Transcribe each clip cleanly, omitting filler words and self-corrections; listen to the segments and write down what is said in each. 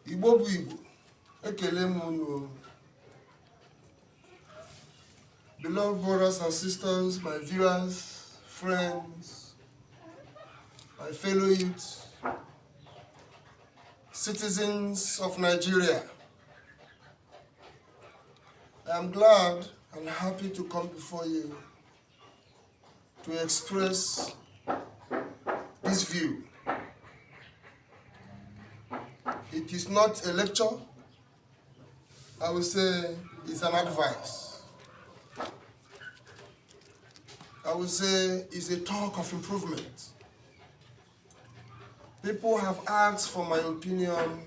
Igbo bụ Igbo, ekele m unu. Beloved brothers and sisters, my viewers, friends, my fellow youths, citizens of Nigeria, I am glad and happy to come before you to express this view. It is not a lecture, I will say it's an advice. I will say it's a talk of improvement. People have asked for my opinion.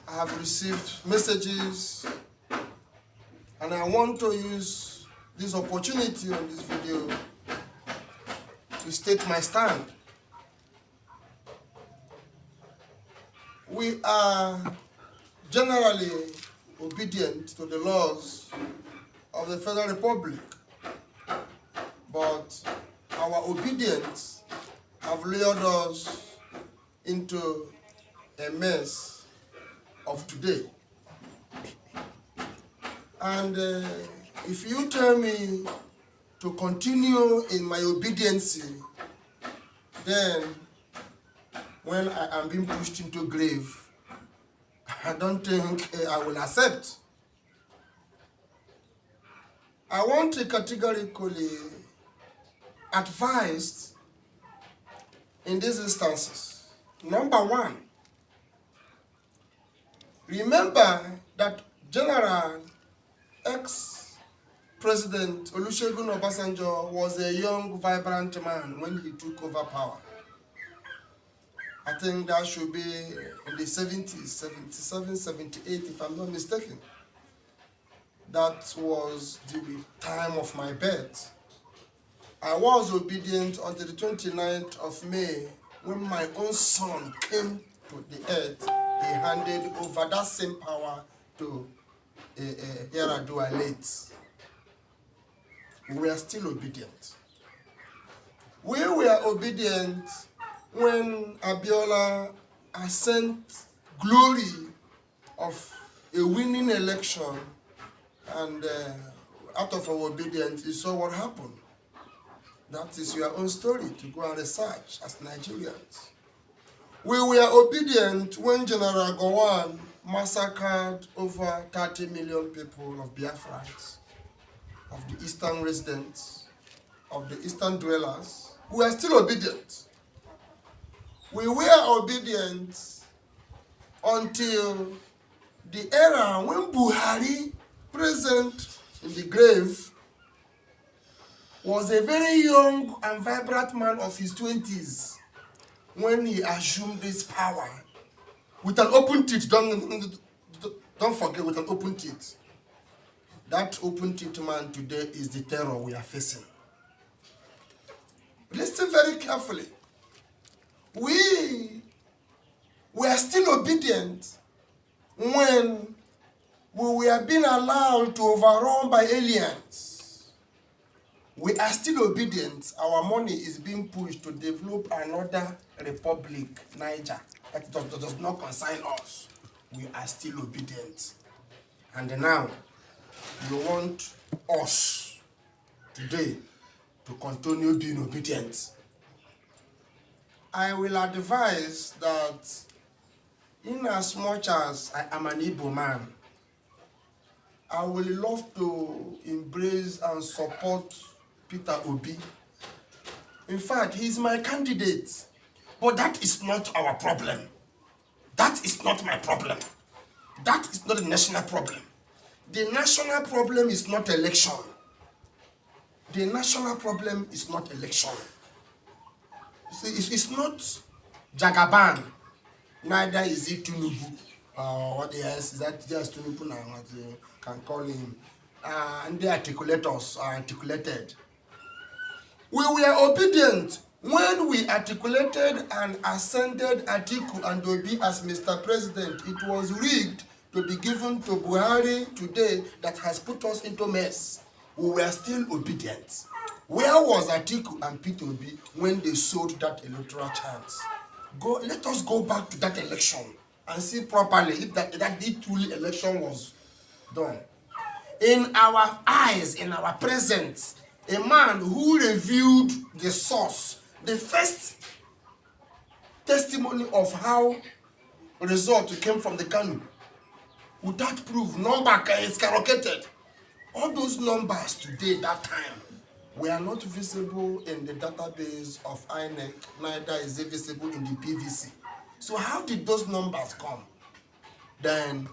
I have received messages, and I want to use this opportunity on this video to state my stand. We are generally obedient to the laws of the Federal Republic, but our obedience have lured us into a mess of today. And if you tell me to continue in my obedience, then when I am being pushed into grave, I don't think I will accept. I want to categorically advise in these instances. Number one, remember that General ex-President Olusegun Obasanjo was a young, vibrant man when he took over power. I think that should be in the 70s, 77, 78, if I'm not mistaken. That was the time of my birth. I was obedient until the 29th of May, when my own son came to the earth. He handed over that same power to Yaradua late. We were still obedient. We were obedient when Abiola ascent glory of a winning election, and out of our obedience, you saw what happened. That is your own story to go and research as Nigerians. We were obedient when General Gowon massacred over 30 million people of Biafrans, of the eastern residents, of the eastern dwellers. We are still obedient. We were obedient until the era when Buhari, present in the grave, was a very young and vibrant man of his 20s when he assumed this power with an open teeth. Don't forget, with an open teeth. That open teeth man today is the terror we are facing. Listen very carefully. We were still obedient when we were being allowed to overrun by aliens. We are still obedient. Our money is being pushed to develop another republic, Niger, that does not concern us. We are still obedient. And now, you want us today to continue being obedient. I will advise that in as much as I am an Igbo man, I will love to embrace and support Peter Obi. In fact, he's my candidate. But that is not our problem. That is not my problem. That is not a national problem. The national problem is not election. The national problem is not election. It's not Jagaban, neither is it Tinubu. What else is that? Just Tinubu now, what you can call him. And the articulators are articulated. We were obedient when we articulated and ascended Atiku and Obi as Mr. President. It was rigged to be given to Buhari today that has put us into mess. We were still obedient. Where was Atiku and Peter Obi when they sold that electoral chance? Let us go back to that election and see properly if that truly election was done. In our eyes, in our presence, a man who revealed the source, the first testimony of how result came from the Kanu, without proof, number is skyrocketed. All those numbers today, that time, were not visible in the database of INEC, neither is it visible in the PVC. So how did those numbers come? Then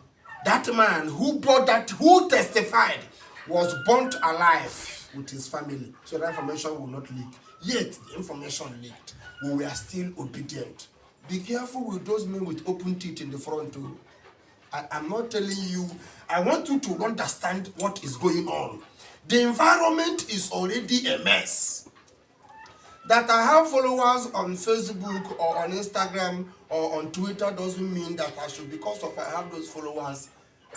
that man who testified was burnt alive with his family. So that information will not leak. Yet the information leaked. We were still obedient. Be careful with those men with open teeth in the front too. I'm not telling you. I want you to understand what is going on. The environment is already a mess. That I have followers on Facebook or on Instagram or on Twitter doesn't mean that I should, because of I have those followers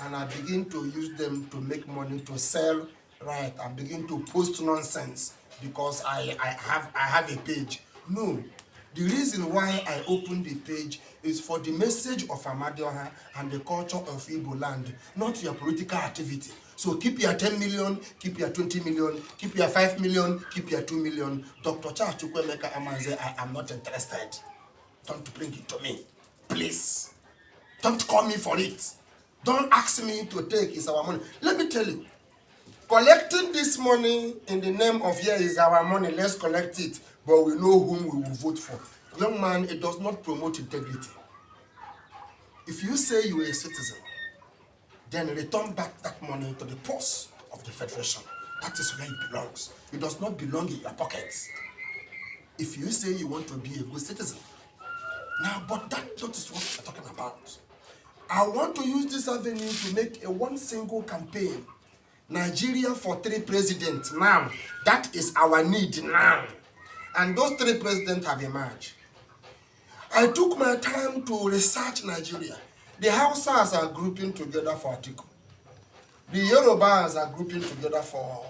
and I begin to use them to make money, to sell, right? I begin to post nonsense because I have a page. No. The reason why I opened the page is for the message of AMADIOHA and the culture of Igbo land, not your political activity. So keep your 10 million, keep your 20 million, keep your 5 million, keep your 2 million. Dr. Charles Chukwemeka Amanze, I am not interested. Don't bring it to me. Please. Don't call me for it. Don't ask me to take is our money. Let me tell you, collecting this money in the name of here is our money, let's collect it, but we know whom we will vote for. Young man, it does not promote integrity. If you say you are a citizen, then return back that money to the purse of the Federation. That is where it belongs. It does not belong in your pockets. If you say you want to be a good citizen. Now, but that is what we're talking about. I want to use this avenue to make one single campaign. Nigeria for 3 presidents now. That is our need now. And those 3 presidents have emerged. I took my time to research Nigeria. The Hausas are grouping together for Atiku. The Yorubas are grouping together for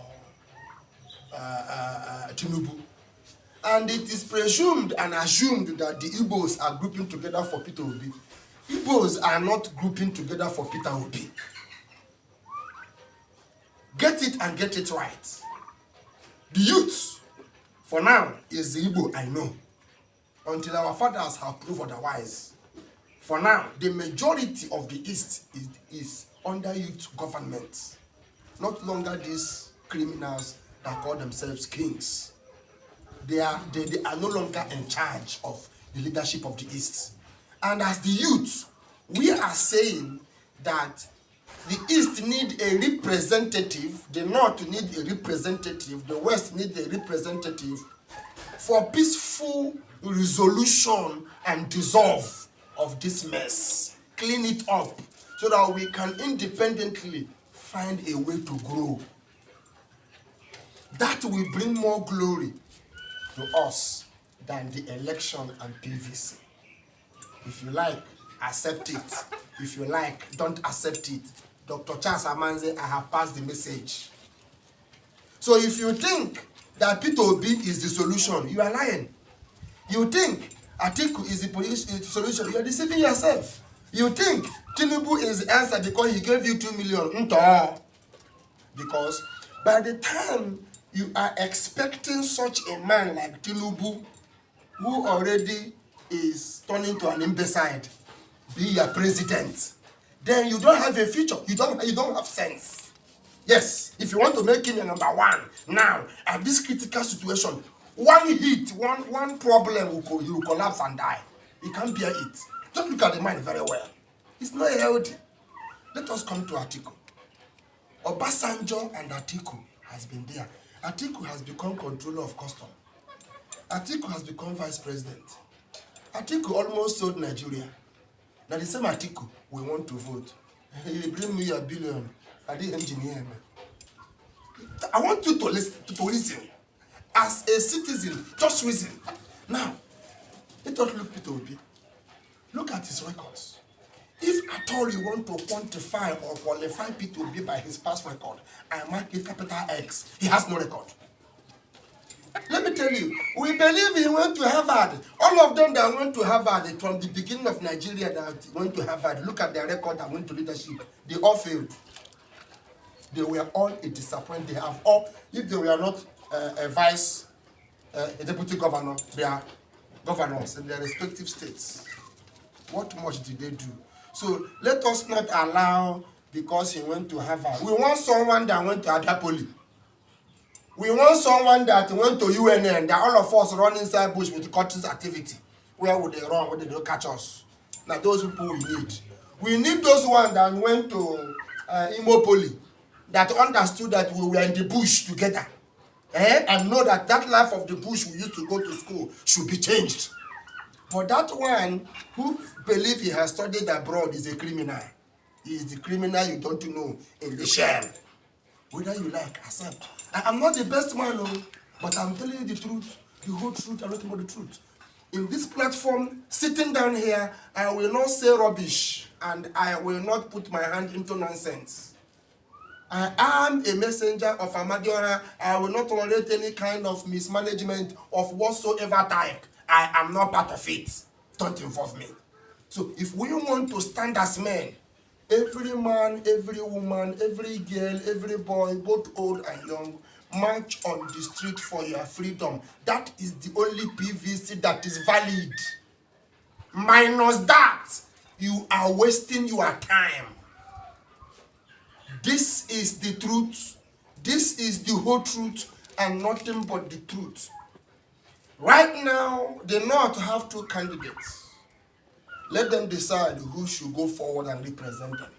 Tinubu. And it is presumed and assumed that the Igbos are grouping together for Peter Obi. Igbos are not grouping together for Peter Obi. Get it and get it right. The youth, for now, is the Igbo I know. Until our fathers have proved otherwise. For now, the majority of the East is under youth government. Not longer these criminals that call themselves kings. They are no longer in charge of the leadership of the East. And as the youth, we are saying that the East need a representative, the North need a representative, the West need a representative for peaceful resolution and dissolve of this mess. Clean it up so that we can independently find a way to grow. That will bring more glory to us than the election and PVC. If you like, accept it. If you like, don't accept it. Dr. Charles Amanze, I have passed the message. So if you think that Peter Obi is the solution, you are lying. You think Atiku is the solution, you are deceiving yourself. You think Tinubu is the answer because he gave you 2 million. Because by the time you are expecting such a man like Tinubu, who already is turning to an imbecile, be your president, then you don't have a future. You don't have sense. Yes, if you want to make him a number 1 now at this critical situation, one hit, one problem you will collapse and die. You can't bear it. Just look at the mind very well. It's not healthy. Let us come to Atiku. Obasanjo and Atiku has been there. Atiku has become controller of custom. Atiku has become vice president. Atiku almost sold Nigeria. Now the same Atiku we want to vote. He bring me $1 billion. I didn't engineer him. I want you to listen. As a citizen, just reason. Now, let us look Peter Obi. Look at his records. If at all you want to quantify or qualify Peter Obi by his past record, I mark it capital X. He has no record. Let me tell you, we believe he went to Harvard. All All of them that went to Harvard from the beginning of Nigeria that went to Harvard, look at their record that went to leadership. They all failed. They were all a disappointment. They have all, if they were not a deputy governor, they are governors in their respective states. What much did they do? So let us not allow, because he went to Harvard. We want someone that went to Adapoli. We want someone that went to UNN, that all of us run inside bush with the cutting activity. Where would they run? Where did they catch us? Now those people we need. We need those ones that went to Imopoli, that understood that we were in the bush together. And know that that life of the bush we used to go to school should be changed. But that one who believes he has studied abroad is a criminal. He is the criminal you don't know in the shell. Whether you like, accept. I'm not the best man, but I'm telling you the truth, the whole truth, and nothing but the truth. In this platform, sitting down here, I will not say rubbish, and I will not put my hand into nonsense. I am a messenger of AMADIOHA. I will not tolerate any kind of mismanagement of whatsoever type. I am not part of it. Don't involve me. So if we want to stand as men, every man, every woman, every girl, every boy, both old and young, march on the street for your freedom. That is the only PVC that is valid. Minus that, you are wasting your time. This is the truth. This is the whole truth and nothing but the truth. Right now, the North have two candidates. Let them decide who should go forward and represent them.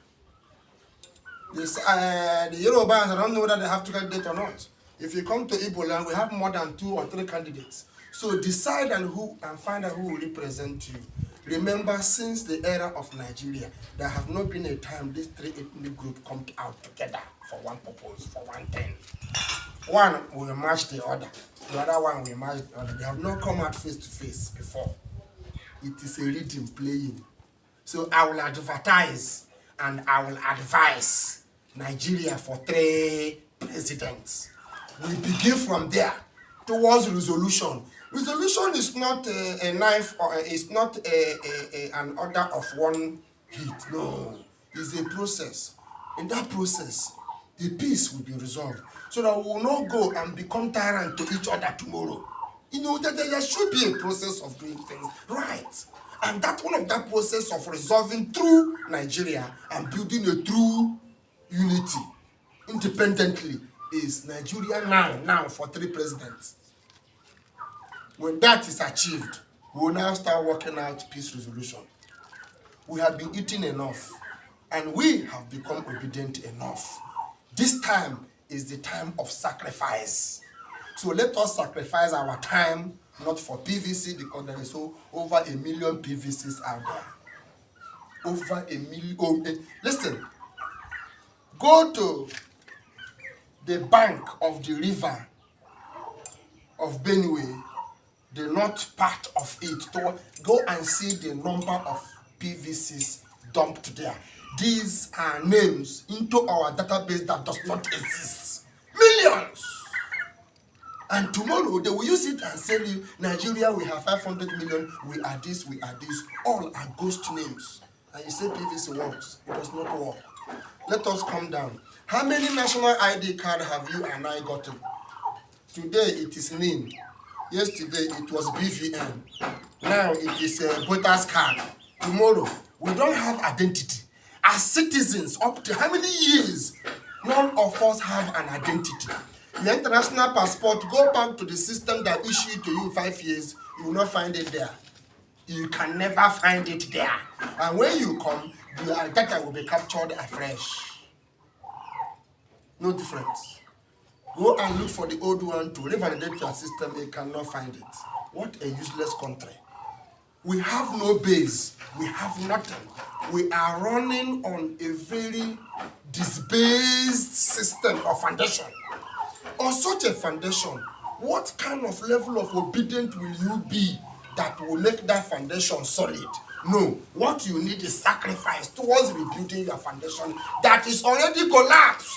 The Yorubas, I don't know whether they have two candidates or not. If you come to Igbo land, we have more than 2 or 3 candidates. So decide and find out who will represent you. Remember, since the era of Nigeria, there have not been a time these 3 ethnic groups come out together for one purpose, for one thing. One will match the other. The other one will match the other. They have not come out face to face before. It is a rhythm playing. So I will advertise and I will advise Nigeria for 3 presidents. We begin from there towards resolution. Resolution is not a knife, or it's not an order of one hit. No, it's a process. In that process, the peace will be resolved, so that we will not go and become tyrant to each other tomorrow. You know that there should be a process of doing things right, and that one of that process of resolving through Nigeria and building a true unity independently is Nigeria now for 3 presidents. When that is achieved, we will now start working out peace resolution. We have been eating enough, and we have become obedient enough. This time is the time of sacrifice. So let us sacrifice our time, not for PVC, because there is over 1 million PVCs out there. Over 1 million. Listen, go to the bank of the river of Benue, the north part of it, to go and see the number of PVCs dumped there. These are names into our database that does not exist. Millions! And tomorrow they will use it and say, Nigeria, we have 500 million, we are this, we are this. All are ghost names. And you say PVC works. It does not work. Let us come down. How many national ID cards have you and I gotten? Today it is NIN. Yesterday it was BVN. Now it is a voters card. Tomorrow we don't have identity. As citizens, up to how many years, none of us have an identity. Your international passport, go back to the system that issued to you 5 years, you will not find it there. You can never find it there. And when you come, your data will be captured afresh. No difference. Go and look for the old one to revalidate your system, you cannot find it. What a useless country. We have no base. We have nothing. We are running on a very disbased system or foundation. On such a foundation, what kind of level of obedience will you be that will make that foundation solid? No, what you need is sacrifice towards rebuilding your foundation that is already collapsed.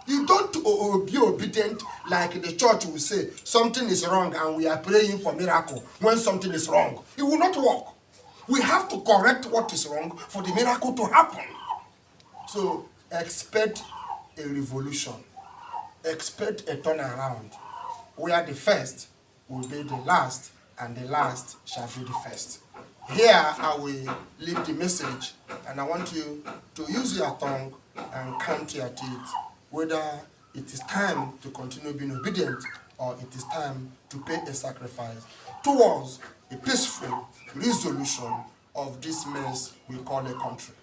You don't be obedient like the church will say something is wrong and we are praying for miracle when something is wrong. It will not work. We have to correct what is wrong for the miracle to happen. So expect a revolution. Expect a turnaround where the first will be the last and the last shall be the first. Here I will leave the message, and I want you to use your tongue and count your teeth whether it is time to continue being obedient or it is time to pay a sacrifice towards a peaceful resolution of this mess we call a country.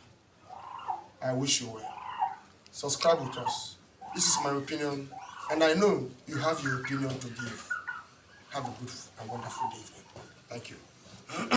I wish you well. Subscribe with us. This is my opinion, and I know you have your opinion to give. Have a good and wonderful evening. Thank you.